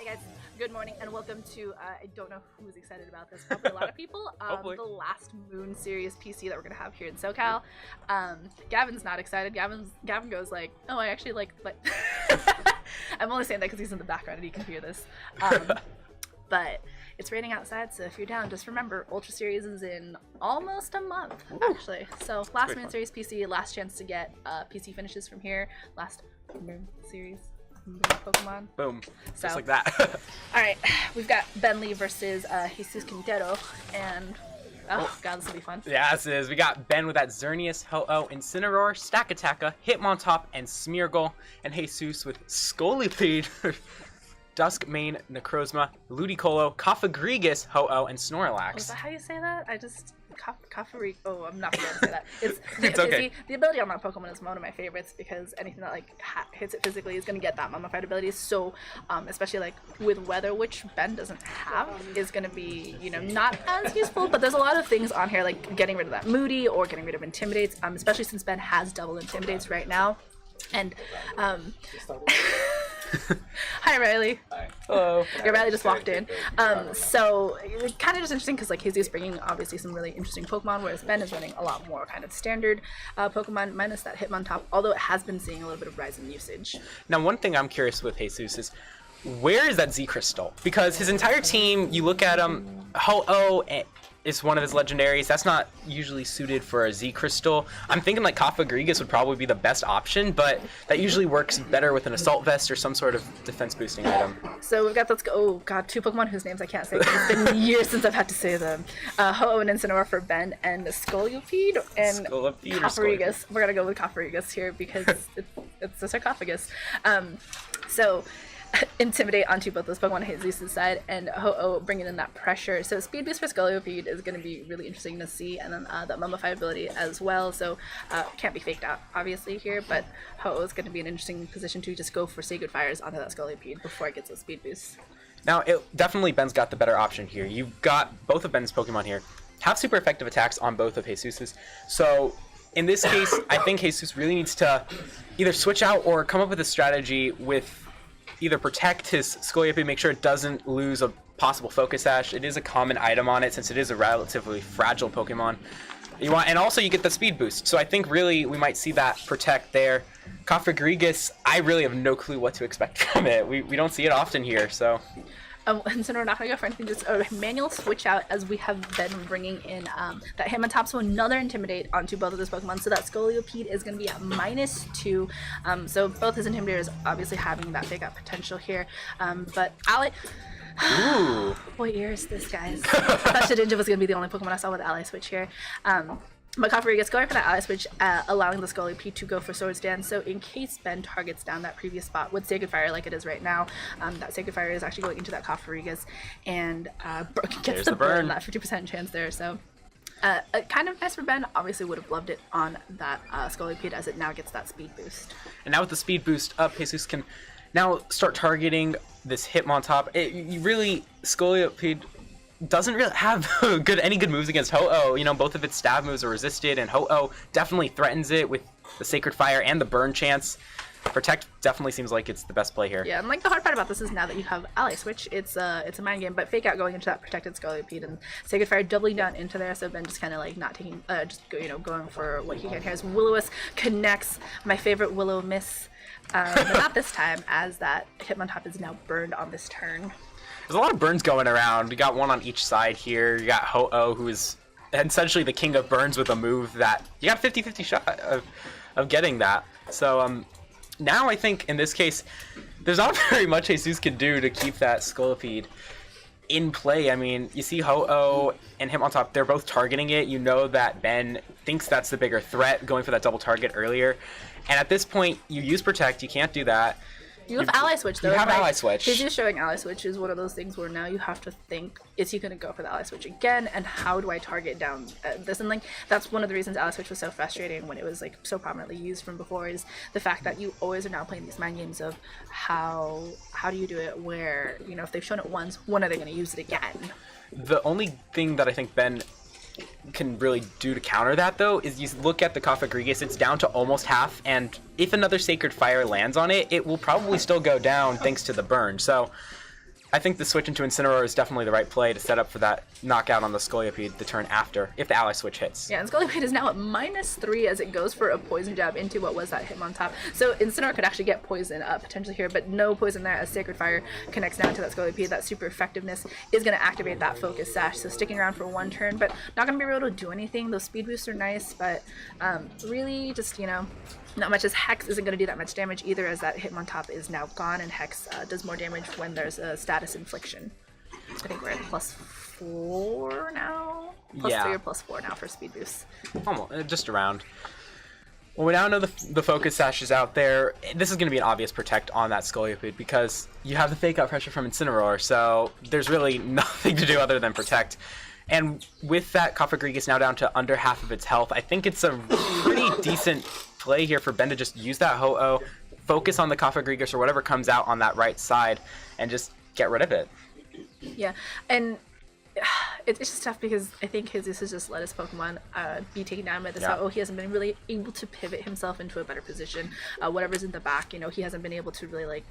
Hey guys, good morning and welcome to, I don't know who's excited about this, probably a lot of people, the last Moon Series PC that we're going to have here in SoCal. Gavin's not excited. Gavin goes like, oh, I actually like I'm only saying that because he's in the background and he can hear this. But it's raining outside, so if you're down, just remember, Ultra Series is in almost a month, actually. So last Moon Series PC, last chance to get PC finishes from here, last Moon Series Pokemon. Boom. So, just like that. Alright, we've got Bentley versus Jesus Quintero, and oh god, this will be fun. Yeah, this is. We got Ben with that Xerneas, Ho-Oh, Incineroar, Stakataka, Hitmontop, and Smeargle, and Jesus with Scolipede, Duskmane, Necrozma, Ludicolo, Cofagrigus, Ho-Oh, and Snorlax. Is that how you say that? I just... Oh, I'm not going to say that. It's okay. The ability on that Pokemon is one of my favorites because anything that like hits it physically is going to get that mummified ability. So, especially like with weather, which Ben doesn't have, is going to be, you know, not as useful. But there's a lot of things on here like getting rid of that Moody or getting rid of Intimidates, especially since Ben has double Intimidates right now. And hi Riley. Hi. Hello. Yeah, Riley just walked in. So it's kind of just interesting because like Jesus bringing obviously some really interesting Pokemon, whereas Ben is running a lot more kind of standard Pokemon minus that Hitmontop, although it has been seeing a little bit of rise in usage. Now, one thing I'm curious with Jesus is, where is that Z Crystal? Because his entire team, you look at him, Ho-Oh is one of his legendaries. That's not usually suited for a Z Crystal. I'm thinking like Cofagrigus would probably be the best option, but that usually works better with an Assault Vest or some sort of defense boosting item. So we've got two Pokemon whose names I can't say because it's been years since I've had to say them. Ho-Oh and Incineroar for Ben, and Scolipede and Cofagrigus. We're gonna go with Cofagrigus here because it's a sarcophagus. So Intimidate onto both those Pokemon on Jesus' side, and Ho-Oh bringing in that pressure. So Speed Boost for Scolipede is going to be really interesting to see, and then that Mummify ability as well. So can't be faked out, obviously, here, but Ho-Oh is going to be an interesting position to just go for Sacred Fires onto that Scolipede before it gets a Speed Boost. Now, definitely Ben's got the better option here. You've got both of Ben's Pokemon here have super effective attacks on both of Jesus's. So in this case, I think Jesus really needs to either switch out or come up with a strategy with either protect his Scolipede, make sure it doesn't lose a possible Focus Sash. It is a common item on it since it is a relatively fragile Pokemon. And also you get the speed boost. So I think really we might see that protect there. Cofagrigus, I really have no clue what to expect from it. We don't see it often here, so. And so we're not going to go for anything, just a manual switch out as we have been bringing in that Hitmontop, so another Intimidate onto both of those Pokemon. So that Scolipede is going to be at -2. So both his Intimidators obviously having that fake out potential here. But Ally... Ooh. What year is this, guys? I thought Shedinja was going to be the only Pokemon I saw with Ally Switch here. But Cofagrigus going for that Ally Switch, allowing the Scolipede to go for Swords Dance. So in case Ben targets down that previous spot with Sacred Fire like it is right now, that Sacred Fire is actually going into that Cofagrigus and gets the burn, that 50% chance there. So kind of nice for Ben. Obviously would have loved it on that Scolipede as it now gets that speed boost. And now with the speed boost up, Jesus can now start targeting this Hitmontop. Scolipede doesn't really have any good moves against Ho-Oh. You know, both of its stab moves are resisted, and Ho-Oh definitely threatens it with the Sacred Fire and the burn chance. Protect definitely seems like it's the best play here. Yeah, and like the hard part about this is now that you have Ally Switch, it's a mind game, but Fake Out going into that protected Scolipede and Sacred Fire doubling down into there, so Ben just kind of like not taking, going for what he can here. As Will-O-Wisp connects, my favorite Will-O-Miss, but not this time, as that Hitmontop is now burned on this turn. There's a lot of burns going around. We got one on each side here. You got Ho-Oh, who is essentially the king of burns with a move that you got a 50-50 shot of getting that. So now I think in this case, there's not very much Jesus can do to keep that Scolipede in play. I mean, you see Ho-Oh and Hitmontop, they're both targeting it. You know that Ben thinks that's the bigger threat, going for that double target earlier. And at this point, you use Protect. You can't do that. You have Ally Switch, though. You have Ally Switch. Jesus showing Ally Switch is one of those things where now you have to think, is he going to go for the Ally Switch again, and how do I target down this? And like, that's one of the reasons Ally Switch was so frustrating when it was like so prominently used from before, is the fact that you always are now playing these mind games of how do you do it where, you know, if they've shown it once, when are they going to use it again? The only thing that I think Ben can really do to counter that, though, is you look at the Cofagrigus, it's down to almost half, and if another Sacred Fire lands on it, it will probably still go down thanks to the burn. So I think the switch into Incineroar is definitely the right play to set up for that knockout on the Scolipede the turn after, if the ally switch hits. Yeah, and Scolipede is now at -3 as it goes for a poison jab into what was that Hitmontop. So Incineroar could actually get poison potentially here, but no poison there as Sacred Fire connects down to that Scolipede. That super effectiveness is going to activate that Focus Sash, so sticking around for one turn, but not going to be able to do anything. Those speed boosts are nice, but really just, you know, not much, as Hex isn't going to do that much damage either, as that Hitmontop is now gone, and Hex does more damage when there's a status infliction. I think we're at +4 now? +3 or +4 now for speed boosts. Almost, just around. Well, we now know the Focus Sash is out there. This is going to be an obvious protect on that Scolipede because you have the fake out pressure from Incineroar, so there's really nothing to do other than protect. And with that Cofagrigus now down to under half of its health, I think it's a pretty decent play here for Ben to just use that Ho-Oh, focus on the Cofagrigus or whatever comes out on that right side, and just get rid of it. Yeah, and it's just tough because I think Jesus has just let his Pokemon be taken down by this Ho-Oh. He hasn't been really able to pivot himself into a better position. Whatever's in the back, you know, he hasn't been able to really like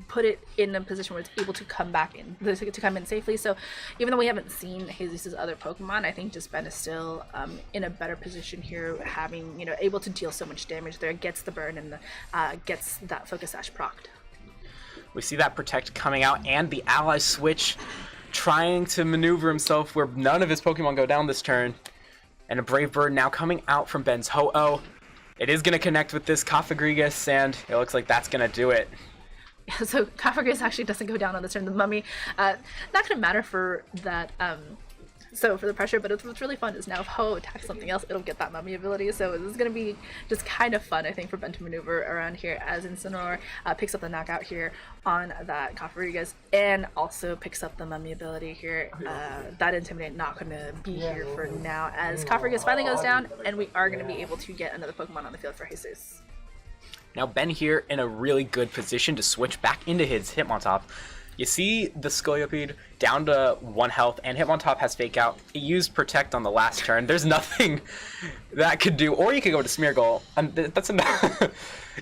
put it in a position where it's able to come back in, to come in safely. So even though we haven't seen Jesus' other Pokemon, I think just Ben is still in a better position here, having, you know, able to deal so much damage there, gets the burn and gets that Focus Sash procced. We see that Protect coming out and the ally switch, trying to maneuver himself where none of his Pokemon go down this turn. And a Brave Bird now coming out from Ben's Ho-Oh. It is going to connect with this Cofagrigus, and it looks like that's going to do it. Yeah, so Cofagrigus actually doesn't go down on this turn. The Mummy, not going to matter for that, so for the pressure, but what's really fun is now if Ho attacks something else, it'll get that Mummy ability. So this is going to be just kind of fun, I think, for Ben to maneuver around here as Incineroar picks up the knockout here on that Cofagrigus and also picks up the Mummy ability here. That Intimidate not going to be here for now as Cofagrigus finally goes down, and we are going to be able to get another Pokemon on the field for Jesus. Now Ben here in a really good position to switch back into his Hitmontop. You see the Scolipede down to 1 health, and Hitmontop has Fake Out. It used Protect on the last turn. There's nothing that could do, or you could go to Smeargle. And that's enough.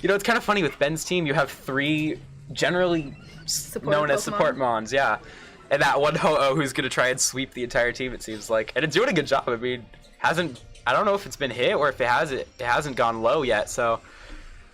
You know, it's kind of funny with Ben's team. You have 3 generally known as support mons, yeah, and that one Ho-Oh who's gonna try and sweep the entire team. It seems like, and it's doing a good job. I mean, I don't know if it's been hit or if it hasn't gone low yet. So.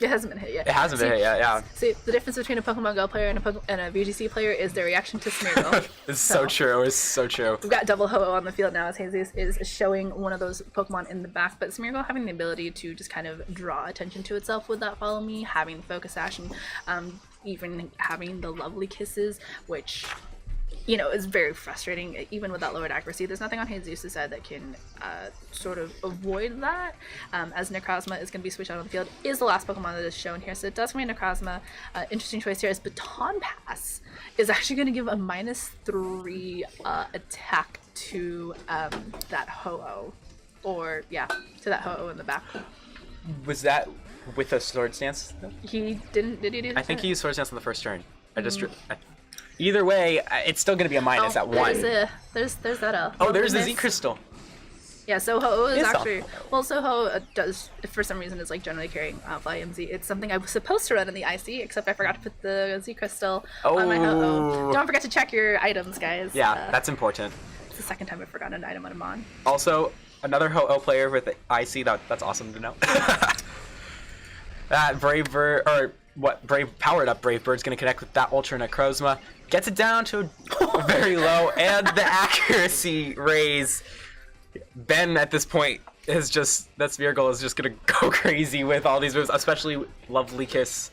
It hasn't been hit yet. It hasn't been hit yet, yeah. See, the difference between a Pokemon Go player and a VGC player is their reaction to Smeargle. It's so true. It's so true. We've got double Ho-Oh on the field now as Jesus is showing one of those Pokemon in the back, but Smeargle having the ability to just kind of draw attention to itself with that Follow Me, having the Focus Sash, and even having the Lovely Kisses, which, you know, is very frustrating, even with that lowered accuracy. There's nothing on Jesus' side that can sort of avoid that, as Necrozma is going to be switched out on the field, is the last Pokemon that is shown here. So it does mean Necrozma. Interesting choice here is Baton Pass is actually going to give a -3 attack to that Ho-Oh, or yeah, to that Ho-Oh in the back. Was that with a Sword Stance? He didn't, did he do that? I think he used Sword Stance on the first turn. Either way, it's still going to be a minus at 1. There's that. There's the Z Crystal. Yeah, so Ho-Oh is actually... Well, so Ho-Oh does, for some reason, is like generally carrying Fly MZ. It's something I was supposed to run in the IC, except I forgot to put the Z Crystal on my Ho-Oh. Don't forget to check your items, guys. Yeah, that's important. It's the second time I've forgotten an item on a Mon. Also, another Ho-Oh player with the IC, that's awesome to know. That Brave Bird, or what, powered up Brave Bird's going to connect with that Ultra Necrozma. Gets it down to very low, and the accuracy raise. Ben at this point is just, that Smeargle is just gonna go crazy with all these moves, especially Lovely Kiss.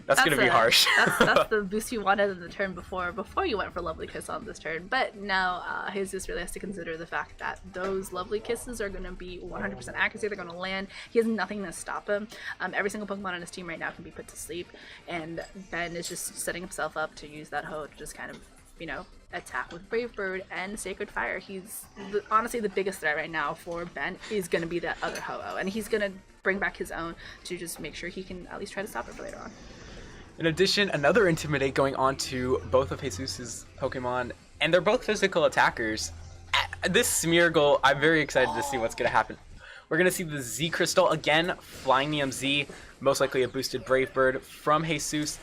That's gonna be harsh. That's the boost you wanted in the turn before you went for Lovely Kiss on this turn. But now Jesus really has to consider the fact that those Lovely Kisses are gonna be 100% accuracy. They're gonna land. He has nothing to stop him. Every single Pokemon on his team right now can be put to sleep, and Ben is just setting himself up to use that Ho to just kind of, you know, attack with Brave Bird and Sacred Fire. He's honestly the biggest threat right now for Ben is going to be that other Ho-Oh, and he's going to bring back his own to just make sure he can at least try to stop it for later on. In addition, another Intimidate going on to both of Jesus' Pokemon, and they're both physical attackers. This Smeargle, I'm very excited to see what's going to happen. We're going to see the Z Crystal again, Flying MZ, most likely a boosted Brave Bird from Jesus.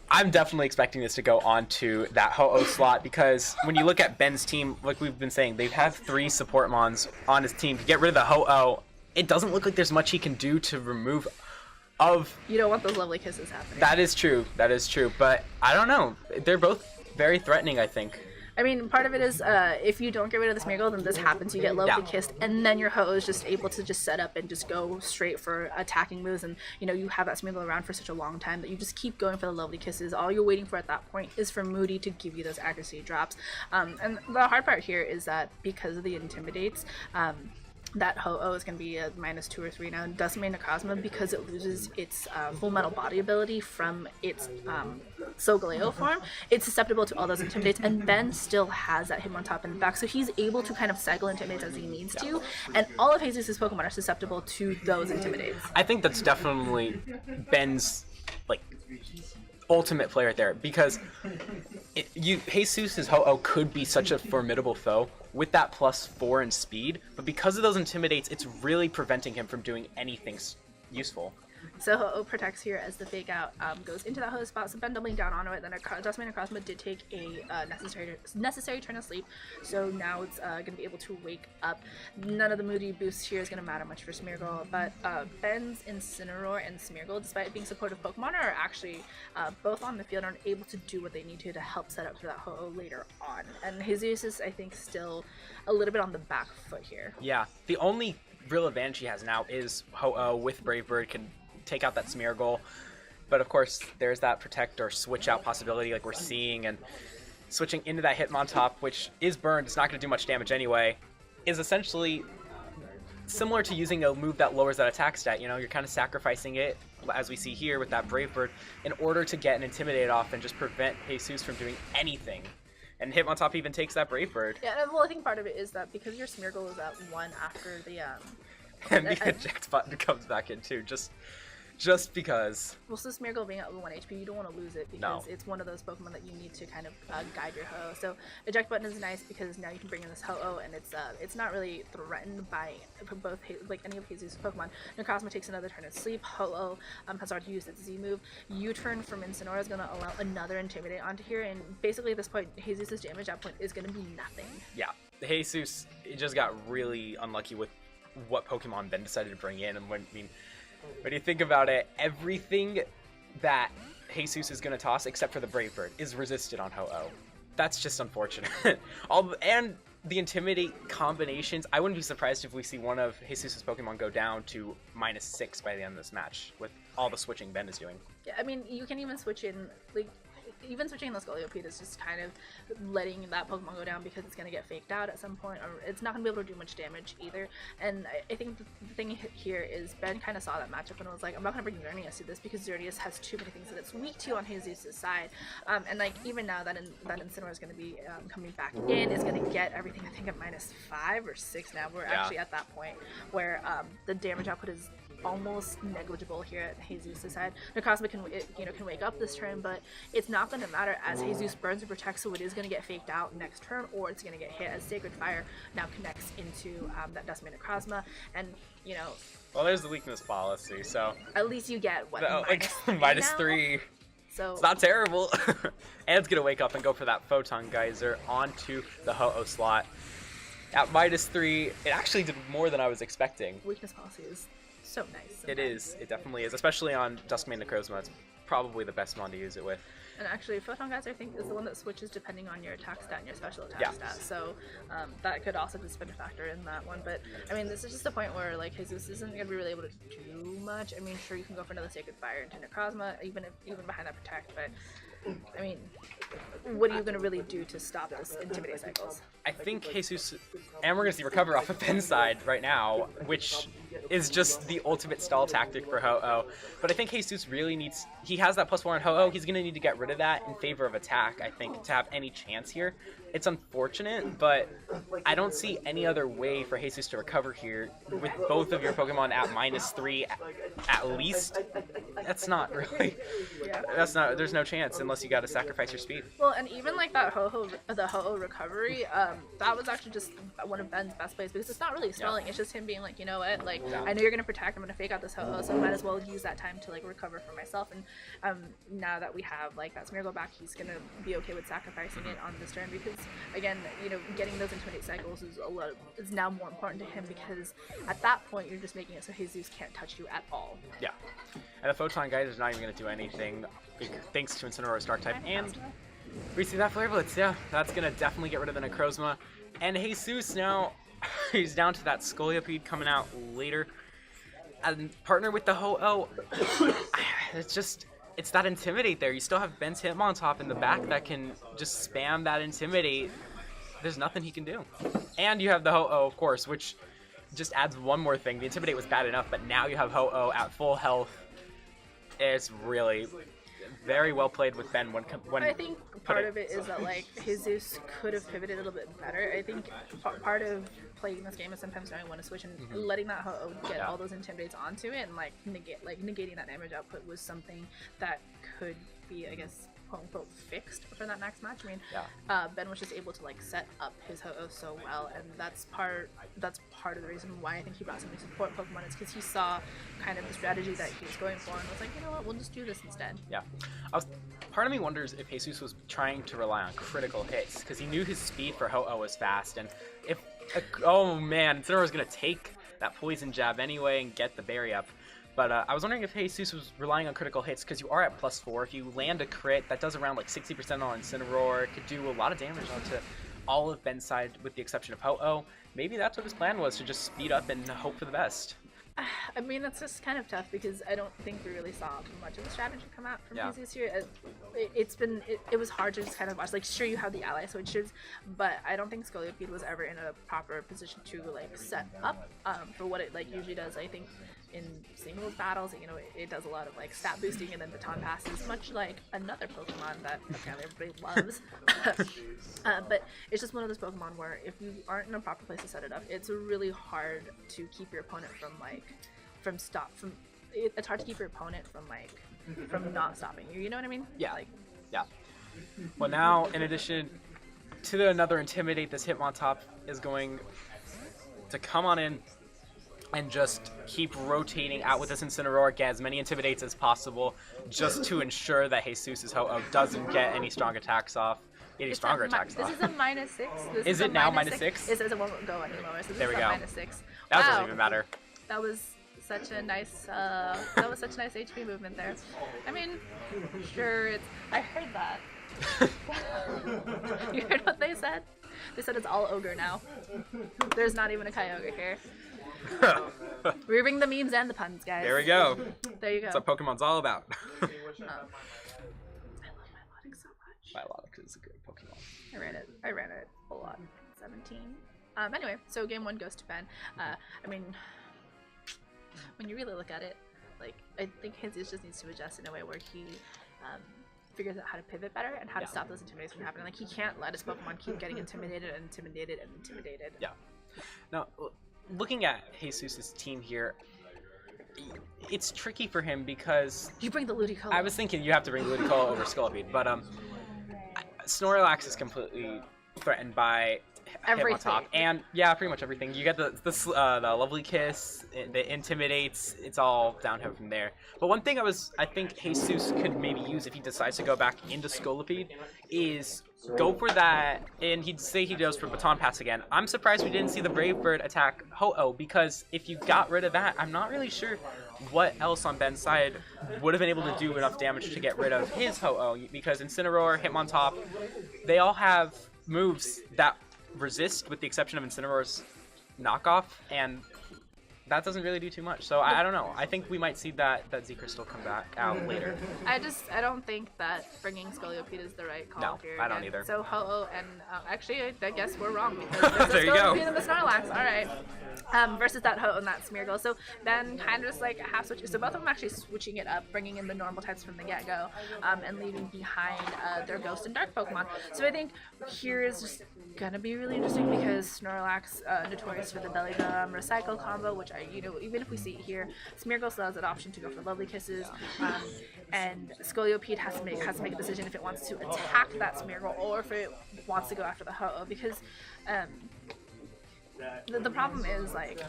I'm definitely expecting this to go on to that Ho-Oh slot, because when you look at Ben's team, like we've been saying, they have 3 support mons on his team. To get rid of the Ho-Oh, it doesn't look like there's much he can do to remove of... You don't want those lovely kisses happening. That is true. That is true. But I don't know. They're both very threatening, I think. I mean, part of it is if you don't get rid of the Smeargle, then this happens. You get lovely kissed, and then your Ho-Oh is just able to just set up and just go straight for attacking moves. And you have that Smeargle around for such a long time that you just keep going for the lovely kisses. All you're waiting for at that point is for Moody to give you those accuracy drops. And the hard part here is that because of the intimidates, that Ho-Oh is going to be a -2 or 3 now. Decimate Necrozma, because it loses its full metal body ability from its Solgaleo form, it's susceptible to all those intimidates, and Ben still has that Hitmontop in the back, so he's able to kind of cycle intimidates as he needs to, and all of Jesus' Pokemon are susceptible to those intimidates. I think that's definitely Ben's ultimate play right there, because Jesus' Ho-Oh could be such a formidable foe with that +4 in speed, but because of those intimidates, it's really preventing him from doing anything useful. So Ho-Oh protects here as the fake out goes into that Ho-Oh spot, so Ben doubling down onto it. Then Decimate Necrozma did take a necessary turn of sleep, so now it's going to be able to wake up. None of the Moody boosts here is going to matter much for Smeargle, but Ben's Incineroar and Smeargle, despite being supportive Pokemon, are actually both on the field and are able to do what they need to help set up for that Ho-Oh later on. And Jesus is, I think, still a little bit on the back foot here. Yeah, the only real advantage he has now is Ho-Oh with Brave Bird can take out that Smeargle, but of course there's that protect or switch out possibility like we're seeing, and switching into that Hitmontop, which is burned, it's not going to do much damage anyway, is essentially similar to using a move that lowers that attack stat. You're kind of sacrificing it, as we see here with that Brave Bird, in order to get an Intimidate off and just prevent Jesus from doing anything. And Hitmontop even takes that Brave Bird. Yeah, well, I think part of it is that because your Smeargle is at 1 after the and the eject button comes back in too, just because. Well, so Smeargle being at 1 HP, you don't want to lose it because it's one of those Pokemon that you need to kind of guide your Ho-Oh. So eject button is nice because now you can bring in this Ho-Oh, and it's not really threatened by both any of Jesus' Pokemon. Necrozma takes another turn of sleep. Ho-Oh has already used its Z move. U-turn from Incineroar is going to allow another Intimidate onto here, and basically at this point, Jesus' damage at point is going to be nothing. Yeah, Jesus just got really unlucky with what Pokemon Ben decided to bring in, and when you think about it, everything that Jesus is going to toss, except for the Brave Bird, is resisted on Ho-Oh. That's just unfortunate. And the Intimidate combinations, I wouldn't be surprised if we see one of Jesus' Pokemon go down to -6 by the end of this match, with all the switching Ben is doing. Yeah, I mean, you can even switch in, even switching in the Scoliope is just kind of letting that Pokemon go down because it's going to get faked out at some point, or it's not going to be able to do much damage either. And I think the thing here is Ben kind of saw that matchup and was like, I'm not going to bring Xerneas to this because Xerneas has too many things that it's weak to on Jesus' side. And even now that Incineroar is going to be coming back in, is going to get everything, I think, at -5 or 6 now. We're actually at that point where the damage output is almost negligible here at Jesus' side. Necrozma can wake up this turn, but it's not going to matter as Jesus burns and protects, so it is going to get faked out next turn, or it's going to get hit as Sacred Fire now connects into that Decimate Necrozma, and well, there's the weakness policy, so at least you get what, -3. So it's not terrible. And it's going to wake up and go for that Photon Geyser onto the Ho-Oh slot. At -3, it actually did more than I was expecting. Weakness policy is so nice. It is. It definitely is. Especially on Duskmane Necrozma. It's probably the best mon to use it with. And actually, Photon Geyser, I think, is the one that switches depending on your attack stat and your special attack stat. So that could also just been a factor in that one. But, I mean, this is just a point where, Jesus isn't going to be really able to do much. I mean, sure, you can go for another Sacred Fire into Necrozma, even behind that Protect, but, I mean, what are you going to really do to stop this Intimidate cycles? I think Jesus, and we're going to see Recover off of Ben's side right now, which is just the ultimate stall tactic for Ho-Oh. But I think Jesus really needs, he has that +4 on Ho-Oh, he's going to need to get rid of that in favor of attack, I think, to have any chance here. It's unfortunate, but I don't see any other way for Jesus to recover here with both of your Pokemon at -3 at least. That's not really, there's no chance unless you got to sacrifice your speed. Well, and even that the Ho-Oh recovery, that was actually just one of Ben's best plays because it's not really stalling. It's just him being like, you know what, I know you're gonna protect. I'm gonna fake out this Ho-Oh, so I might as well use that time to like recover for myself. And now that we have like that Smeargle back, he's gonna be okay with sacrificing it on this turn because again, you know, getting those Intimidate cycles is now more important to him because at that point you're just making it so Jesus can't touch you at all. Yeah. And the Photon Guide is not even going to do anything thanks to Incineroar's Dark type. And we see that Flare Blitz, yeah. That's going to definitely get rid of the Necrozma. And Jesus now, he's down to that Scolipede coming out later. And partner with the Ho-Oh, it's that Intimidate there. You still have Ben's Hitmontop in the back that can just spam that Intimidate. There's nothing he can do. And you have the Ho-Oh, of course, which just adds one more thing. The Intimidate was bad enough, but now you have Ho-Oh at full health. It's really very well played with Ben when I think part of it is that like Jesus could have pivoted a little bit better. I think part of playing this game is sometimes knowing when to switch and letting that Ho-Oh get all those Intimidates onto it and like negating that damage output was something that could be, I guess, quote unquote fixed for that next match. I mean, Ben was just able to like set up his Ho-Oh so well, and that's part of the reason why I think he brought so many support Pokemon is because he saw kind of the strategy that he was going for and was like, you know what, we'll just do this instead. Yeah, part of me wonders if Jesus was trying to rely on critical hits because he knew his speed for Ho-Oh was fast, and if oh man, Incineroar was gonna take that poison jab anyway and get the berry up. But I was wondering if Jesus was relying on critical hits because you are at +4. If you land a crit, that does around like 60% on Incineroar. It could do a lot of damage onto all of Ben's side with the exception of Ho-Oh. Maybe that's what his plan was, to just speed up and hope for the best. I mean, it's just kind of tough because I don't think we really saw much of the strategy come out from Jesus here. It was hard to just kind of watch. Like, sure, you have the ally switches, but I don't think Scolipede was ever in a proper position to like set up for what it like usually does. I think in singles battles, you know, it does a lot of like stat boosting and then baton passes, much like another Pokemon that apparently everybody loves. But it's just one of those Pokemon where if you aren't in a proper place to set it up, it's really hard to keep your opponent it's hard to keep your opponent from not stopping you. You know what I mean? Yeah. Yeah. Well, now in addition to another Intimidate, this Hitmontop is going to come on in and just keep rotating out with this Incineroar, get as many Intimidates as possible, just to ensure that Jesus' Ho-Oh doesn't get any strong attacks off. This is a -6. Is it now -6? It says it won't go any lower. So this there we is go. -6. That doesn't even matter. That was such a nice HP movement there. I mean, sure, I heard that. You heard what they said? They said it's all ogre now. There's not even a Kyogre here. We bring the memes and the puns, guys. There we go. There you go. That's what Pokemon's all about. I love Milotic so much. Milotic is a great Pokemon. I ran it a lot. 17. Anyway, so game 1 goes to Ben. I mean, when you really look at it, like, I think Jesus just needs to adjust in a way where he figures out how to pivot better and how to stop those intimidations from happening. Like, he can't let his Pokemon keep getting intimidated and intimidated and intimidated. Yeah. Now, looking at Jesus' team here, it's tricky for him because... You bring the Ludicolo. I was thinking you have to bring Ludicolo over Scolipede, but Snorlax is completely threatened by Hitmontop, and yeah, pretty much everything. You get the Lovely Kiss, the Intimidates. It's all downhill from there. But one thing I think Jesus could maybe use if he decides to go back into Scolipede is go for that, and he'd say he goes for Baton Pass again. I'm surprised we didn't see the Brave Bird attack Ho-Oh, because if you got rid of that, I'm not really sure what else on Ben's side would have been able to do enough damage to get rid of his Ho-Oh, because Incineroar, Hitmontop, they all have moves that resist with the exception of Incineroar's knockoff, and that doesn't really do too much. So I don't know. I think we might see that Z Crystal come back out later. I don't think that bringing Scolipede is the right call here. No, I don't either. So Ho-Oh and actually I guess we're wrong because there's there a you go. Scolipede and the Snorlax. All right. Versus that Ho-Oh and that Smeargle. So Ben kind of just like half switches. So both of them actually switching it up, bringing in the normal types from the get-go, and leaving behind their Ghost and Dark Pokemon. So I think here is just gonna be really interesting because Snorlax, notorious for the Belly Drum Recycle combo, which even if we see it here, Smeargle still has that option to go for Lovely Kisses, and Scolipede has to make a decision if it wants to attack that Smeargle or if it wants to go after the Ho-Oh, because the problem is, like,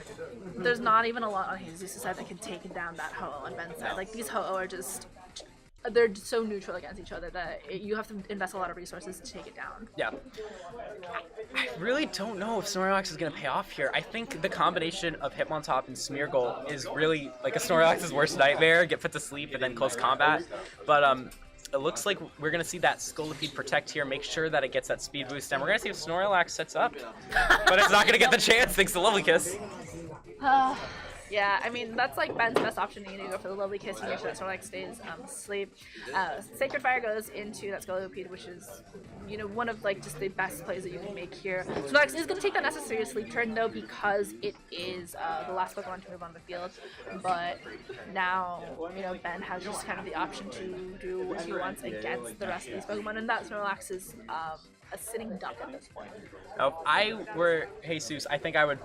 there's not even a lot on Jesus' side that can take down that Ho-Oh on Ben's side. Like, these Ho-Oh are just, they're so neutral against each other that you have to invest a lot of resources to take it down. Yeah. I really don't know if Snorlax is going to pay off here. I think the combination of Hitmontop and Smeargle is really like a Snorlax's worst nightmare, get put to sleep and then close combat. But it looks like we're going to see that Scolipede protect here, make sure that it gets that speed boost, and we're going to see if Snorlax sets up. But it's not going to get the chance thanks to Lovely Kiss. Yeah, I mean, that's like Ben's best option. You need to go for the Lovely Kiss and make sure that Snorlax stays asleep. Sacred Fire goes into that Scolipede, which is, you know, one of like just the best plays that you can make here. Snorlax is going to take that necessary sleep turn though, because it is the last Pokemon to move on the field. But now, you know, Ben has just kind of the option to do what he wants against the rest of these Pokemon, and that Snorlax is a sitting duck at this point. If I were Jesus, I think I would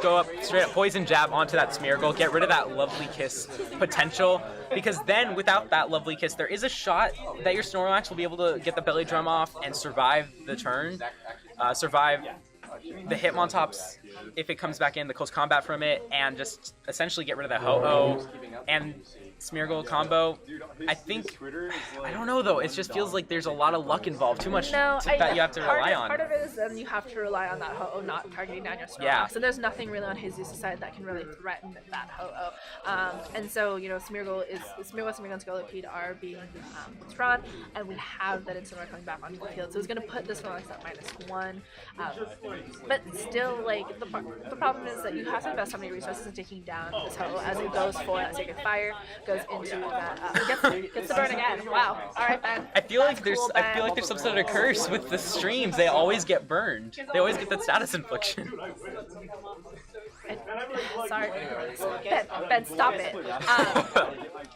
go up straight up Poison Jab onto that Smeargle, get rid of that Lovely Kiss potential, because then without that Lovely Kiss, there is a shot that your Snorlax will be able to get the belly drum off and survive the turn, survive the Hitmontops if it comes back in, the close combat from it, and just essentially get rid of the Ho-Oh and Smeargle combo. I think, I don't know though, it just feels like there's a lot of luck involved, too much that you have to rely on. Part of it is then you have to rely on that Ho-Oh not targeting down your Snorlax. Yeah. So there's nothing really on Jesus' side that can really threaten that Ho-Oh. And so, you know, Smeargle, and Scolipede are being withdrawn, and we have that Incineroar coming back onto the field. So it's going to put this Snorlax at -1. But still, like, the problem is that you have to invest so many resources in taking down this Ho-Oh as it goes for that Sacred Fire, goes into that, gets the burn again. Wow. All right, Ben. I feel like there's some sort of curse with the streams. They always get burned. They always get that status infliction. Sorry, Ben, stop it.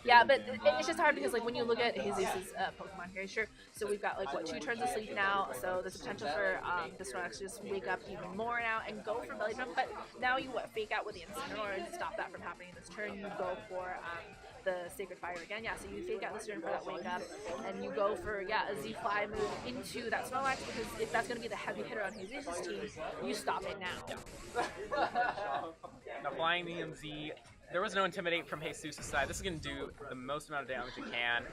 Yeah, but it's just hard because, like, when you look at Jesus' Pokemon here, sure. So we've got like 2 turns of sleep now. So there's a potential for the Snorlax to just wake up even more now and go for belly drum. But now you fake out with the Incineroar and stop that from happening this turn. You go for the Sacred Fire again. Yeah, so you fake out this turn for that wake up, and you go for a Z-Fly move into that Snorlax, because if that's going to be the heavy hitter on Jesus' team, you stop it now. Yeah. Now flying the MZ, there was no Intimidate from Jesus' side. This is going to do the most amount of damage it can,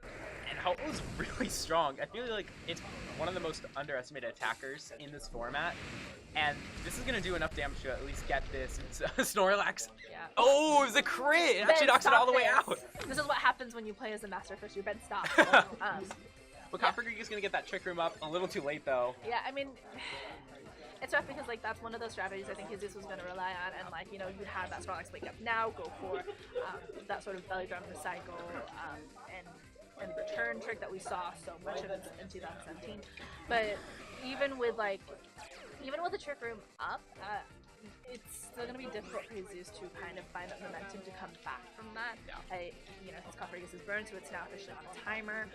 and Ho-Oh's really strong. I feel like it's one of the most underestimated attackers in this format, and this is going to do enough damage to at least get this Snorlax. Yeah. Oh, it was a crit! It actually knocks it all the way out. This is what happens when you play as a Master Fisher. Ben, stop. But Coppergreek is going to get that Trick Room up a little too late, though. Yeah, I mean, it's tough because, like, that's one of those strategies I think Jesus was going to rely on, and, like, you know, you have that Snorlax wake up now, go for that sort of belly drum recycle, and return trick that we saw so much of in 2017. But even with the Trick Room up, it's still going to be difficult for Jesus to kind of find that momentum to come back from that. Yeah. You know, his Coffergus is burned, so it's now officially on a timer.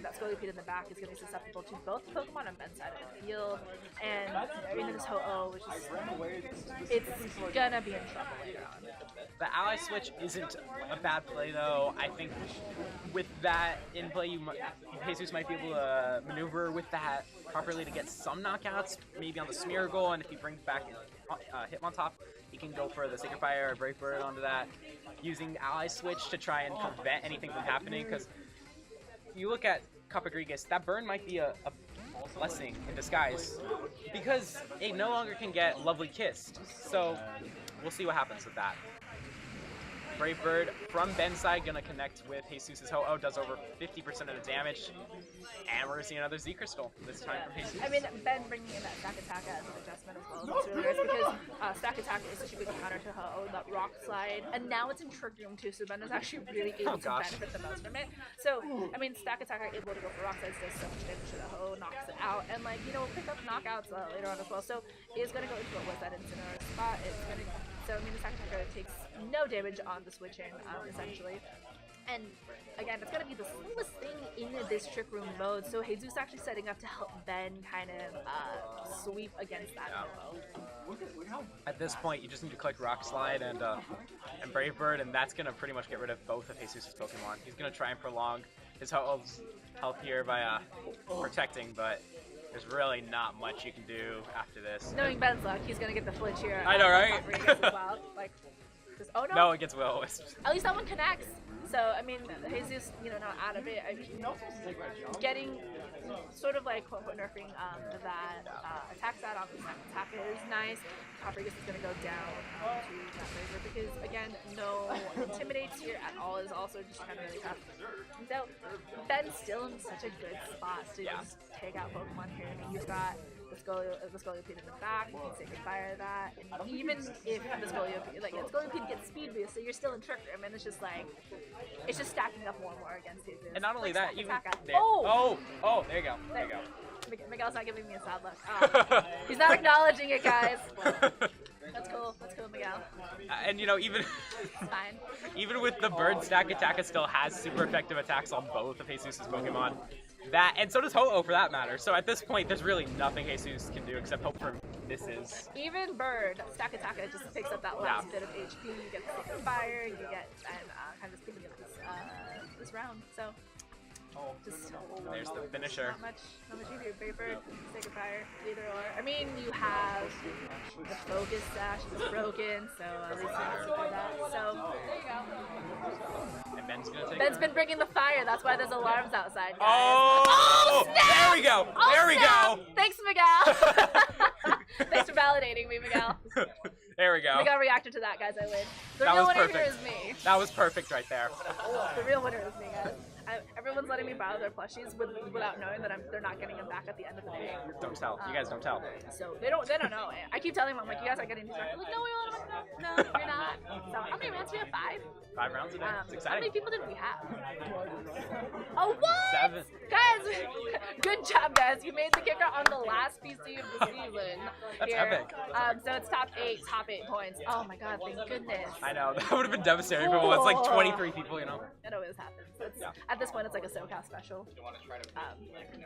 That Scolipede in the back is going to be susceptible to both Pokemon on Ben's side of the field, and I mean, this Ho-Oh, which is, it's going to be in trouble later on. The ally switch isn't a bad play, though. I think with that in play, Jesus might be able to maneuver with that properly to get some knockouts, maybe on the Smeargle, and if he brings back Hitmontop, he can go for the Sacred Fire or Brave Bird onto that, using ally switch to try and prevent anything from happening, because you look at Coppergreek, that burn might be a blessing in disguise, because it no longer can get Lovely Kissed, so we'll see what happens with that. Brave Bird from Ben's side gonna connect with Jesus' Ho-Oh, does over 50% of the damage, and we're gonna see another Z Crystal this time from Jesus. I mean, Ben bringing in that Stack Attack as an adjustment as well is really nice, because Stack Attack is such a good counter to Ho-Oh, that Rock Slide, and now it's in Trick Room too, so Ben is actually really able to benefit the most from it. So, I mean, Stack Attack are able to go for Rock Slides, does so much damage to the Ho-Oh, knocks it out, and, like, you know, pick up knockouts later on as well. So it's gonna go into what was that Incineroar spot. It's gonna, so I mean, the Stack Attacker takes no damage on the switch in, essentially. And again, it's going to be the slowest thing in this Trick Room mode, so Jesus actually setting up to help Ben kind of sweep against that Ho-Oh. At this point, you just need to click Rock Slide and Brave Bird, and that's going to pretty much get rid of both of Jesus' Pokemon. He's going to try and prolong his Ho-Oh's health here by protecting, but there's really not much you can do after this. Knowing Ben's luck, he's gonna get the flinch here. I know, right? As well. Like, oh no! No, it gets Will-O-Wisp. At least that one connects. So I mean, Jesus, not out of it. I mean, getting sort of like quote unquote nerfing that attack stat on the second attack is nice. Coppergus is gonna go down to that razor because again, no intimidates here at all is also just kind of really tough. So Ben's still in such a good spot to just take out Pokemon here. I mean, you've got the Scolipede in the back, you can say goodbye to that, and even if the Scolipede gets speed boost, so you're still in trick room, and it's just stacking up more and more against you. And not only that, even there. there you go. There you go. Miguel's not giving me a sad look. Oh. He's not acknowledging it, guys. That's cool. That's cool, Miguel. And even fine. Even with the bird stack attack, it still has super effective attacks on both of Jesus' Pokemon. And so does Ho-Oh for that matter. So at this point, there's really nothing Jesus can do except hope for misses. Even Bird, Stack Attack just picks up that last bit of HP. You get the Stick of Fire, you get kind of speaking of this round. So just there's the finisher. Not much easier. Bird, Stick of Fire, either or. I mean, you have the Focus Sash is broken, so at least you have to do that. So there you go. And Ben's been bringing the fire. That's why there's alarms outside, guys. Oh, snap! There we go. There we go. Thanks, Miguel. Thanks for validating me, Miguel. There we go. Miguel reacted to that, guys. I win. The That real was winner perfect. here is me. That was perfect right there. The real winner is me, guys. Everyone's letting me borrow their plushies without knowing that they're not getting them back at the end of the day. Don't tell. You guys don't tell. So they don't know. I keep telling them, I'm like, you guys are getting these rounds. Like, no, no, you're not. So how many rounds do we have? 5? 5 rounds a day. It's How exciting. many people did we have? Oh, what? 7. Guys, good job, guys. You made the kicker on the last PC of the season. That's here. epic. So it's top 8 points. Oh my god, thank goodness. I know. That would have been devastating, but it's like 23 people, It always happens. At this point, it's like a SoCal special.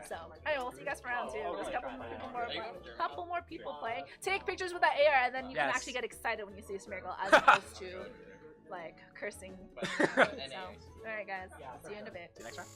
So, anyway, we'll see you guys for round 2. There's a couple more people playing. Take pictures with that AR, and then you can actually get excited when you see Smeargle, as opposed to, like, cursing. So, alright guys, see you in a bit. See you next round.